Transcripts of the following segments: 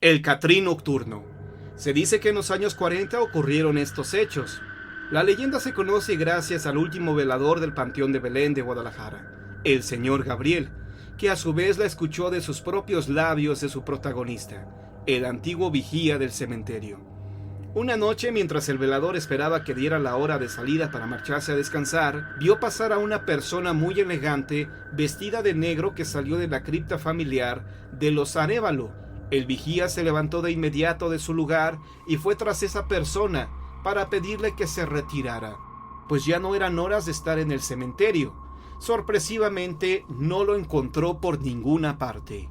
El Catrín nocturno. Se dice que en los años 40 ocurrieron estos hechos. La leyenda se conoce gracias al último velador del Panteón de Belén de Guadalajara, el señor Gabriel, que a su vez la escuchó de sus propios labios de su protagonista, el antiguo vigía del cementerio. Una noche, mientras el velador esperaba que diera la hora de salida para marcharse a descansar, vio pasar a una persona muy elegante, vestida de negro, que salió de la cripta familiar de los Arévalo. El vigía se levantó de inmediato de su lugar y fue tras esa persona para pedirle que se retirara, pues ya no eran horas de estar en el cementerio. Sorpresivamente, no lo encontró por ninguna parte.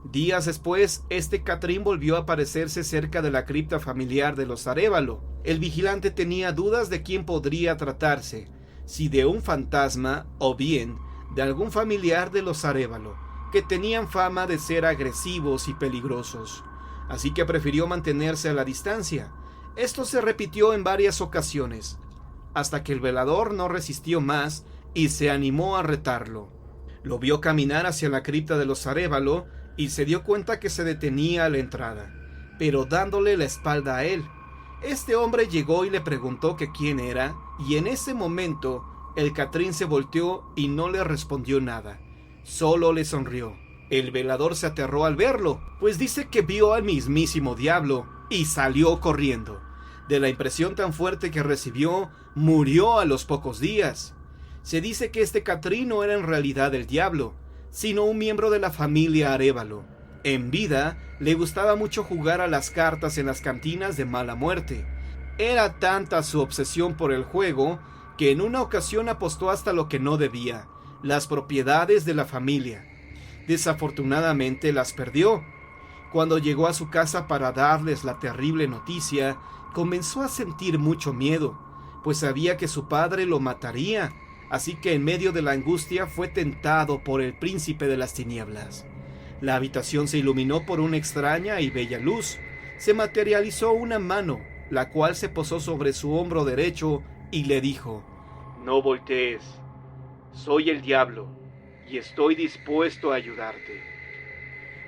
Días después, este Catrín volvió a aparecerse cerca de la cripta familiar de los Arévalo. El vigilante tenía dudas de quién podría tratarse, si de un fantasma o bien de algún familiar de los Arévalo, que tenían fama de ser agresivos y peligrosos. Así que prefirió mantenerse a la distancia. Esto se repitió en varias ocasiones, hasta que el velador no resistió más y se animó a retarlo. Lo vio caminar hacia la cripta de los Arévalo y se dio cuenta que se detenía a la entrada, pero dándole la espalda a él. Este hombre llegó y le preguntó que quién era, y en ese momento el Catrín se volteó y no le respondió nada, solo le sonrió. El velador se aterró al verlo, pues dice que vio al mismísimo diablo y salió corriendo. De la impresión tan fuerte que recibió, murió a los pocos días. Se dice que este Catrín no era en realidad el diablo, sino un miembro de la familia Arévalo. En vida, le gustaba mucho jugar a las cartas en las cantinas de mala muerte. Era tanta su obsesión por el juego, que en una ocasión apostó hasta lo que no debía, las propiedades de la familia. Desafortunadamente las perdió. Cuando llegó a su casa para darles la terrible noticia, comenzó a sentir mucho miedo, pues sabía que su padre lo mataría. Así que en medio de la angustia fue tentado por el príncipe de las tinieblas. La habitación se iluminó por una extraña y bella luz. Se materializó una mano, la cual se posó sobre su hombro derecho y le dijo: «No voltees, soy el diablo y estoy dispuesto a ayudarte».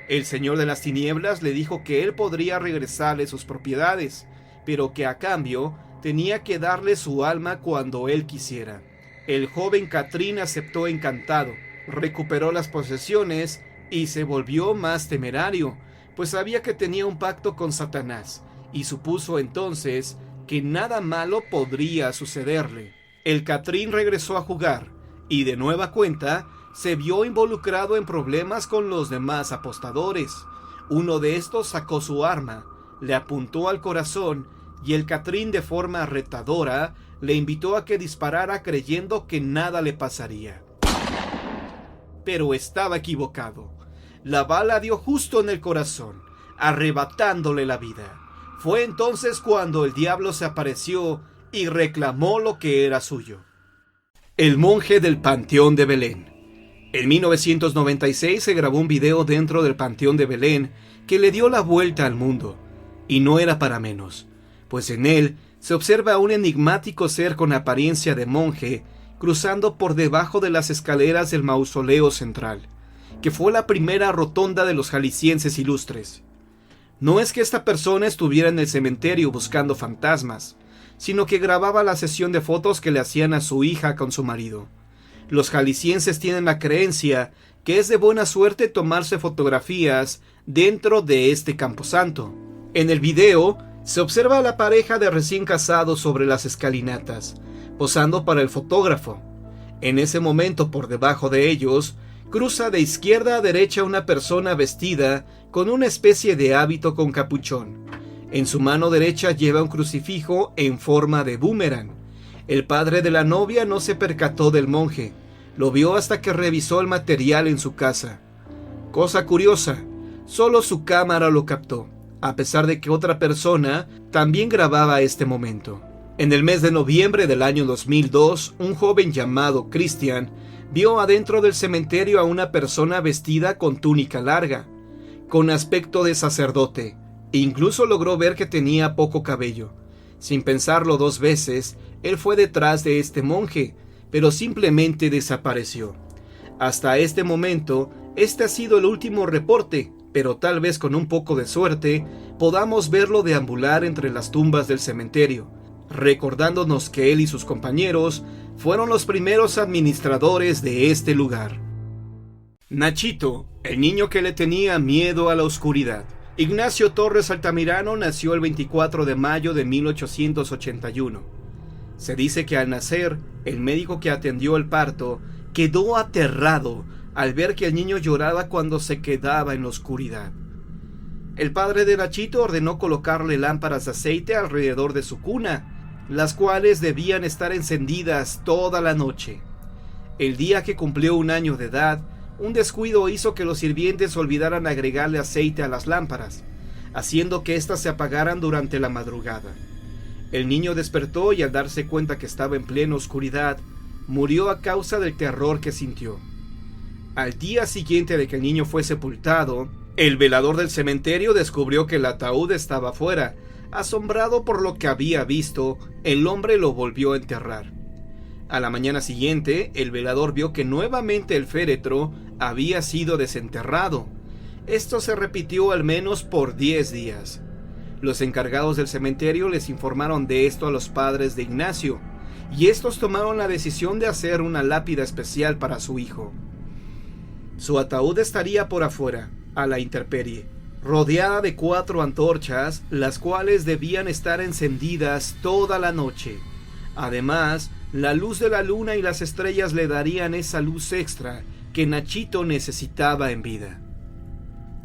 El señor de las tinieblas le dijo que él podría regresarle sus propiedades, pero que a cambio tenía que darle su alma cuando él quisiera. El joven Catrín aceptó encantado, recuperó las posesiones y se volvió más temerario, pues sabía que tenía un pacto con Satanás, y supuso entonces que nada malo podría sucederle. El Catrín regresó a jugar, y de nueva cuenta se vio involucrado en problemas con los demás apostadores. Uno de estos sacó su arma, le apuntó al corazón, y el Catrín, de forma retadora, le invitó a que disparara creyendo que nada le pasaría. Pero estaba equivocado. La bala dio justo en el corazón, arrebatándole la vida. Fue entonces cuando el diablo se apareció y reclamó lo que era suyo. El monje del Panteón de Belén. En 1996 se grabó un video dentro del Panteón de Belén que le dio la vuelta al mundo, y no era para menos, pues en él se observa a un enigmático ser con apariencia de monje cruzando por debajo de las escaleras del mausoleo central, que fue la primera rotonda de los jaliscienses ilustres. No es que esta persona estuviera en el cementerio buscando fantasmas, sino que grababa la sesión de fotos que le hacían a su hija con su marido. Los jaliscienses tienen la creencia que es de buena suerte tomarse fotografías dentro de este camposanto. En el video se observa a la pareja de recién casados sobre las escalinatas, posando para el fotógrafo. En ese momento, por debajo de ellos, cruza de izquierda a derecha una persona vestida con una especie de hábito con capuchón. En su mano derecha lleva un crucifijo en forma de boomerang. El padre de la novia no se percató del monje, lo vio hasta que revisó el material en su casa. Cosa curiosa, solo su cámara lo captó, a pesar de que otra persona también grababa este momento. En el mes de noviembre del año 2002, un joven llamado Christian vio adentro del cementerio a una persona vestida con túnica larga, con aspecto de sacerdote, e incluso logró ver que tenía poco cabello. Sin pensarlo dos veces, él fue detrás de este monje, pero simplemente desapareció. Hasta este momento, este ha sido el último reporte, pero tal vez con un poco de suerte podamos verlo deambular entre las tumbas del cementerio, recordándonos que él y sus compañeros fueron los primeros administradores de este lugar. Nachito, el niño que le tenía miedo a la oscuridad. Ignacio Torres Altamirano nació el 24 de mayo de 1881. Se dice que al nacer, el médico que atendió el parto quedó aterrado al ver que el niño lloraba cuando se quedaba en la oscuridad. El padre de Nachito ordenó colocarle lámparas de aceite alrededor de su cuna, las cuales debían estar encendidas toda la noche. El día que cumplió 1 año de edad, un descuido hizo que los sirvientes olvidaran agregarle aceite a las lámparas, haciendo que éstas se apagaran durante la madrugada. El niño despertó y al darse cuenta que estaba en plena oscuridad, murió a causa del terror que sintió. Al día siguiente de que el niño fue sepultado, el velador del cementerio descubrió que el ataúd estaba fuera. Asombrado por lo que había visto, el hombre lo volvió a enterrar. A la mañana siguiente, el velador vio que nuevamente el féretro había sido desenterrado. Esto se repitió al menos por 10 días. Los encargados del cementerio les informaron de esto a los padres de Ignacio, y estos tomaron la decisión de hacer una lápida especial para su hijo. Su ataúd estaría por afuera, a la intemperie, rodeada de 4 antorchas, las cuales debían estar encendidas toda la noche. Además, la luz de la luna y las estrellas le darían esa luz extra que Nachito necesitaba en vida.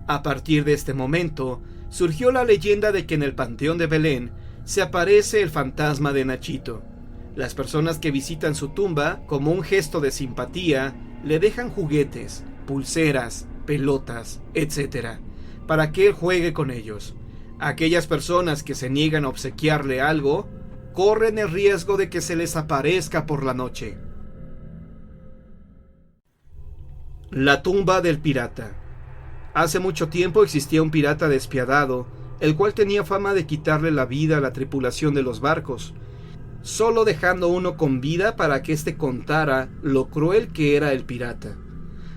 A partir de este momento, surgió la leyenda de que en el Panteón de Belén se aparece el fantasma de Nachito. Las personas que visitan su tumba, como un gesto de simpatía, le dejan juguetes, pulseras, pelotas, etc., para que él juegue con ellos. Aquellas personas que se niegan a obsequiarle algo, corren el riesgo de que se les aparezca por la noche. La tumba del pirata. Hace mucho tiempo existía un pirata despiadado, el cual tenía fama de quitarle la vida a la tripulación de los barcos, solo dejando uno con vida para que éste contara lo cruel que era el pirata.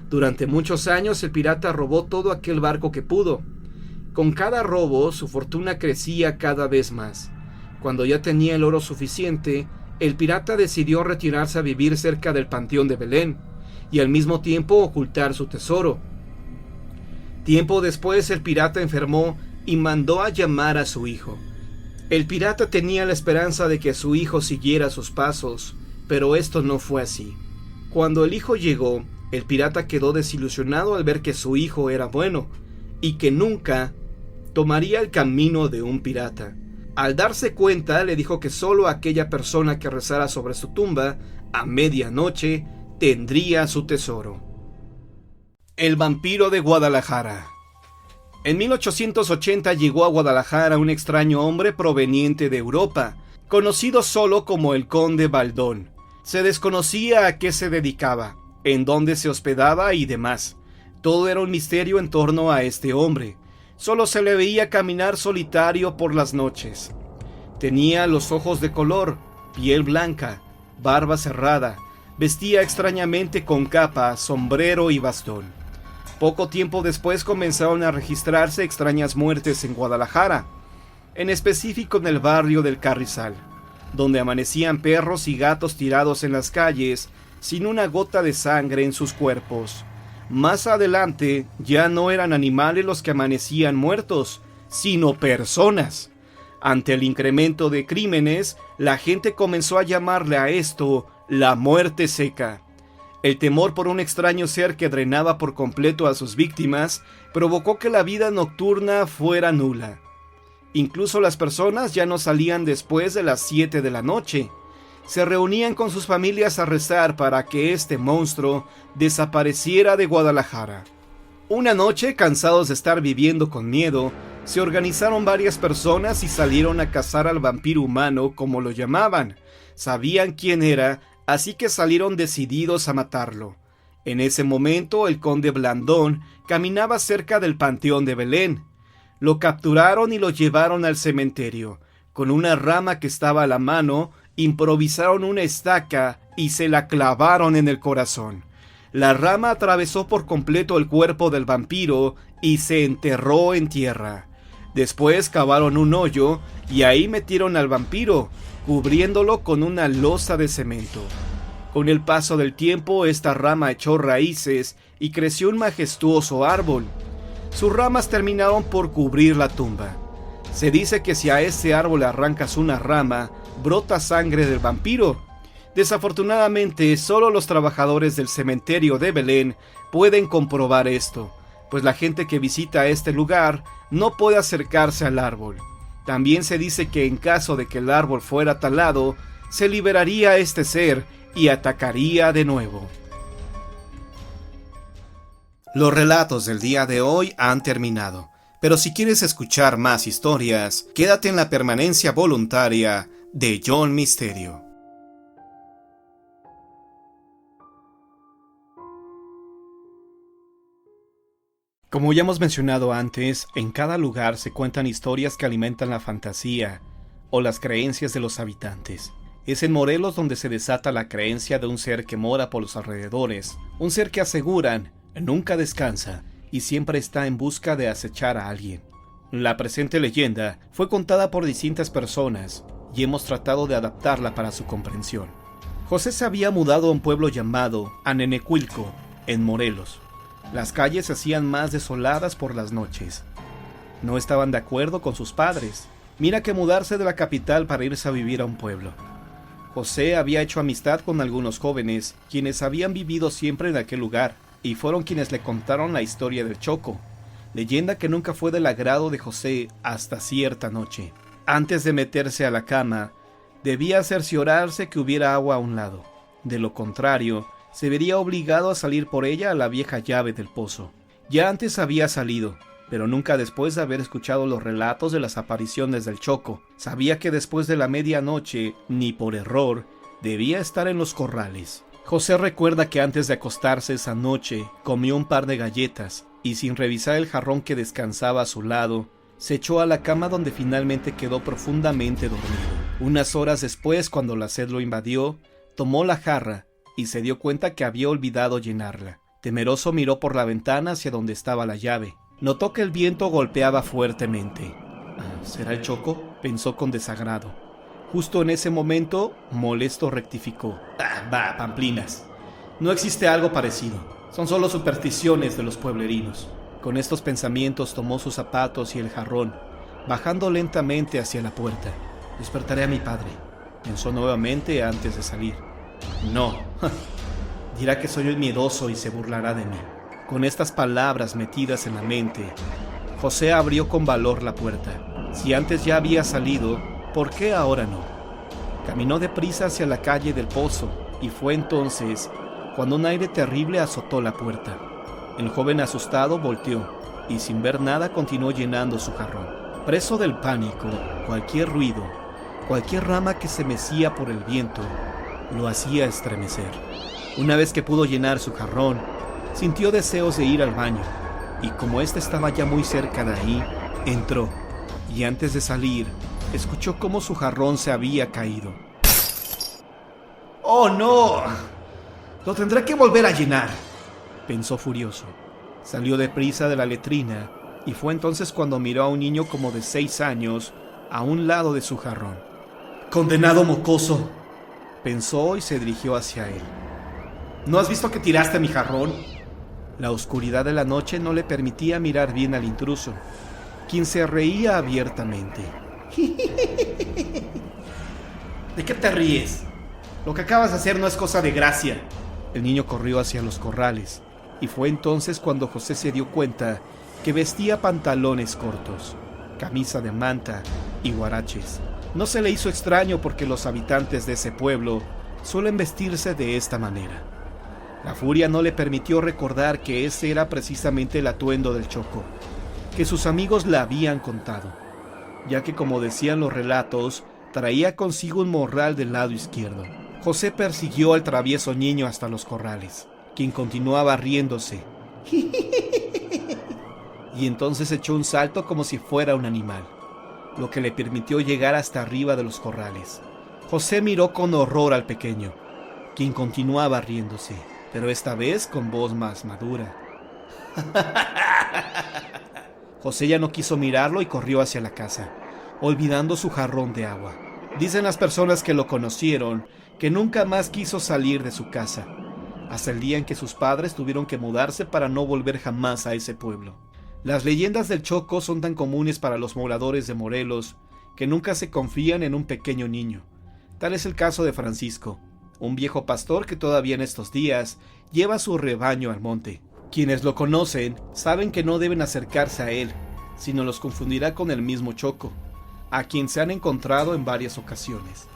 Durante muchos años el pirata robó todo aquel barco que pudo. Con cada robo su fortuna crecía cada vez más. Cuando ya tenía el oro suficiente, el pirata decidió retirarse a vivir cerca del Panteón de Belén y al mismo tiempo ocultar su tesoro. Tiempo después el pirata enfermó y mandó a llamar a su hijo. El pirata tenía la esperanza de que su hijo siguiera sus pasos, pero esto no fue así. Cuando el hijo llegó, el pirata quedó desilusionado al ver que su hijo era bueno y que nunca tomaría el camino de un pirata. Al darse cuenta, le dijo que solo aquella persona que rezara sobre su tumba a medianoche tendría su tesoro. El vampiro de Guadalajara. En 1880 llegó a Guadalajara un extraño hombre proveniente de Europa, conocido solo como el Conde Baldón. Se desconocía a qué se dedicaba, en dónde se hospedaba y demás. Todo era un misterio en torno a este hombre. Solo se le veía caminar solitario por las noches. Tenía los ojos de color, piel blanca, barba cerrada, vestía extrañamente con capa, sombrero y bastón. Poco tiempo después comenzaron a registrarse extrañas muertes en Guadalajara, en específico en el barrio del Carrizal, donde amanecían perros y gatos tirados en las calles, sin una gota de sangre en sus cuerpos. Más adelante, ya no eran animales los que amanecían muertos, sino personas. Ante el incremento de crímenes, la gente comenzó a llamarle a esto la muerte seca. El temor por un extraño ser que drenaba por completo a sus víctimas provocó que la vida nocturna fuera nula. Incluso las personas ya no salían después de las 7 de la noche. Se reunían con sus familias a rezar para que este monstruo desapareciera de Guadalajara. Una noche, cansados de estar viviendo con miedo, se organizaron varias personas y salieron a cazar al vampiro humano, como lo llamaban. Sabían quién era, así que salieron decididos a matarlo. En ese momento, el conde Blandón caminaba cerca del Panteón de Belén. Lo capturaron y lo llevaron al cementerio. Con una rama que estaba a la mano, improvisaron una estaca y se la clavaron en el corazón. La rama atravesó por completo el cuerpo del vampiro y se enterró en tierra. Después cavaron un hoyo y ahí metieron al vampiro, cubriéndolo con una losa de cemento. Con el paso del tiempo, esta rama echó raíces y creció un majestuoso árbol. Sus ramas terminaron por cubrir la tumba. Se dice que si a ese árbol arrancas una rama, brota sangre del vampiro. Desafortunadamente, solo los trabajadores del cementerio de Belén pueden comprobar esto, pues la gente que visita este lugar no puede acercarse al árbol. También se dice que en caso de que el árbol fuera talado, se liberaría este ser y atacaría de nuevo. Los relatos del día de hoy han terminado, pero si quieres escuchar más historias, quédate en la permanencia voluntaria de John Misterio. Como ya hemos mencionado antes, en cada lugar se cuentan historias que alimentan la fantasía o las creencias de los habitantes. Es en Morelos donde se desata la creencia de un ser que mora por los alrededores, un ser que aseguran nunca descansa y siempre está en busca de acechar a alguien. La presente leyenda fue contada por distintas personas y hemos tratado de adaptarla para su comprensión. José se había mudado a un pueblo llamado Anenecuilco, en Morelos. Las calles se hacían más desoladas por las noches. No estaban de acuerdo con sus padres. Mira que mudarse de la capital para irse a vivir a un pueblo. José había hecho amistad con algunos jóvenes, quienes habían vivido siempre en aquel lugar, y fueron quienes le contaron la historia del Choco, leyenda que nunca fue del agrado de José hasta cierta noche. Antes de meterse a la cama, debía cerciorarse que hubiera agua a un lado. De lo contrario, se vería obligado a salir por ella a la vieja llave del pozo. Ya antes había salido, pero nunca después de haber escuchado los relatos de las apariciones del Choco. Sabía que después de la medianoche, ni por error, debía estar en los corrales. José recuerda que antes de acostarse esa noche, comió un par de galletas, y sin revisar el jarrón que descansaba a su lado, se echó a la cama donde finalmente quedó profundamente dormido. Unas horas después, cuando la sed lo invadió, tomó la jarra, y se dio cuenta que había olvidado llenarla. Temeroso miró por la ventana hacia donde estaba la llave. Notó que el viento golpeaba fuertemente. ¿Será el Choco?, pensó con desagrado. Justo en ese momento, molesto rectificó. Va, pamplinas. No existe algo parecido. Son solo supersticiones de los pueblerinos. Con estos pensamientos tomó sus zapatos y el jarrón, bajando lentamente hacia la puerta. Despertaré a mi padre, pensó nuevamente antes de salir. No, dirá que soy miedoso y se burlará de mí. Con estas palabras metidas en la mente, José abrió con valor la puerta. Si antes ya había salido, ¿por qué ahora no? Caminó deprisa hacia la calle del pozo, y fue entonces cuando un aire terrible azotó la puerta. El joven asustado volteó, y sin ver nada continuó llenando su jarrón. Preso del pánico, cualquier ruido, cualquier rama que se mecía por el viento, lo hacía estremecer. Una vez que pudo llenar su jarrón, sintió deseos de ir al baño, y como éste estaba ya muy cerca de ahí, entró, y antes de salir, escuchó cómo su jarrón se había caído. ¡Oh, no! ¡Lo tendré que volver a llenar!, pensó furioso. Salió deprisa de la letrina, y fue entonces cuando miró a un niño como de 6 años a un lado de su jarrón. ¡Condenado mocoso!, pensó y se dirigió hacia él. ¿No has visto que tiraste mi jarrón? La oscuridad de la noche no le permitía mirar bien al intruso, quien se reía abiertamente. ¿De qué te ríes? Lo que acabas de hacer no es cosa de gracia. El niño corrió hacia los corrales, y fue entonces cuando José se dio cuenta que vestía pantalones cortos, camisa de manta y huaraches. No se le hizo extraño porque los habitantes de ese pueblo suelen vestirse de esta manera. La furia no le permitió recordar que ese era precisamente el atuendo del Choco, que sus amigos le habían contado, ya que, como decían los relatos, traía consigo un morral del lado izquierdo. José persiguió al travieso niño hasta los corrales, quien continuaba riéndose. Y entonces echó un salto como si fuera un animal, lo que le permitió llegar hasta arriba de los corrales. José miró con horror al pequeño, quien continuaba riéndose. pero esta vez con voz más madura. José ya no quiso mirarlo y corrió hacia la casa, olvidando su jarrón de agua. Dicen las personas que lo conocieron que nunca más quiso salir de su casa, hasta el día en que sus padres tuvieron que mudarse para no volver jamás a ese pueblo. Las leyendas del Choco son tan comunes para los moradores de Morelos que nunca se confían en un pequeño niño. Tal es el caso de Francisco, un viejo pastor que todavía en estos días lleva su rebaño al monte. Quienes lo conocen saben que no deben acercarse a él, sino los confundirá con el mismo Choco, a quien se han encontrado en varias ocasiones.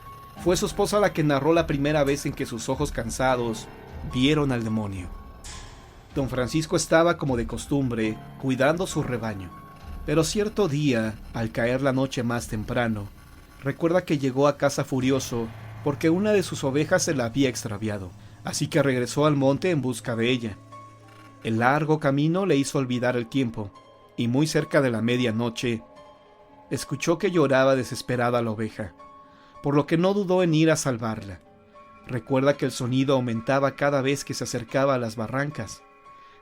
Fue su esposa la que narró la primera vez en que sus ojos cansados vieron al demonio. Don Francisco estaba como de costumbre, cuidando su rebaño, pero cierto día, al caer la noche más temprano, recuerda que llegó a casa furioso porque una de sus ovejas se la había extraviado, así que regresó al monte en busca de ella. El largo camino le hizo olvidar el tiempo, y muy cerca de la medianoche, escuchó que lloraba desesperada la oveja, por lo que no dudó en ir a salvarla. Recuerda que el sonido aumentaba cada vez que se acercaba a las barrancas.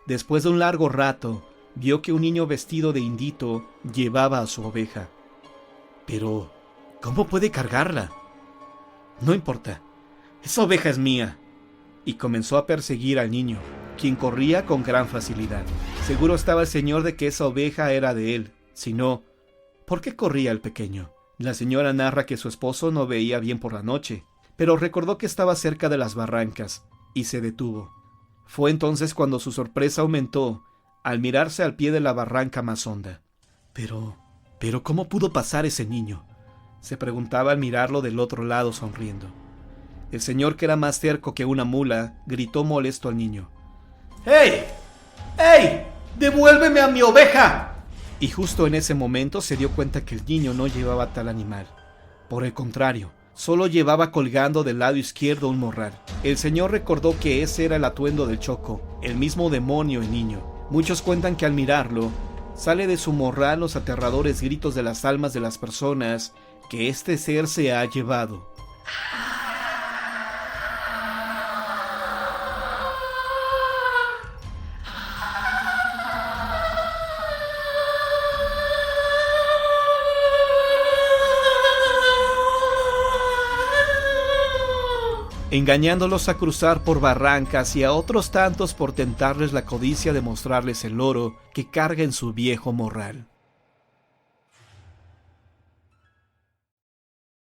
Después de un largo rato, vio que un niño vestido de indito llevaba a su oveja. Pero, ¿cómo puede cargarla? No importa, esa oveja es mía. Y comenzó a perseguir al niño, quien corría con gran facilidad. Seguro estaba el señor de que esa oveja era de él. Si no, ¿por qué corría el pequeño? La señora narra que su esposo no veía bien por la noche, pero recordó que estaba cerca de las barrancas, y se detuvo. Fue entonces cuando su sorpresa aumentó al mirarse al pie de la barranca más honda. Pero, ¿cómo pudo pasar ese niño?, se preguntaba al mirarlo del otro lado sonriendo. El señor, que era más terco que una mula, gritó molesto al niño. ¡Hey! ¡Hey! ¡Devuélveme a mi oveja! Y justo en ese momento se dio cuenta que el niño no llevaba tal animal. Por el contrario, solo llevaba colgando del lado izquierdo un morral. El señor recordó que ese era el atuendo del Choco, el mismo demonio y niño. Muchos cuentan que al mirarlo, sale de su morral los aterradores gritos de las almas de las personas que este ser se ha llevado. Engañándolos a cruzar por barrancas y a otros tantos por tentarles la codicia de mostrarles el oro que carga en su viejo morral.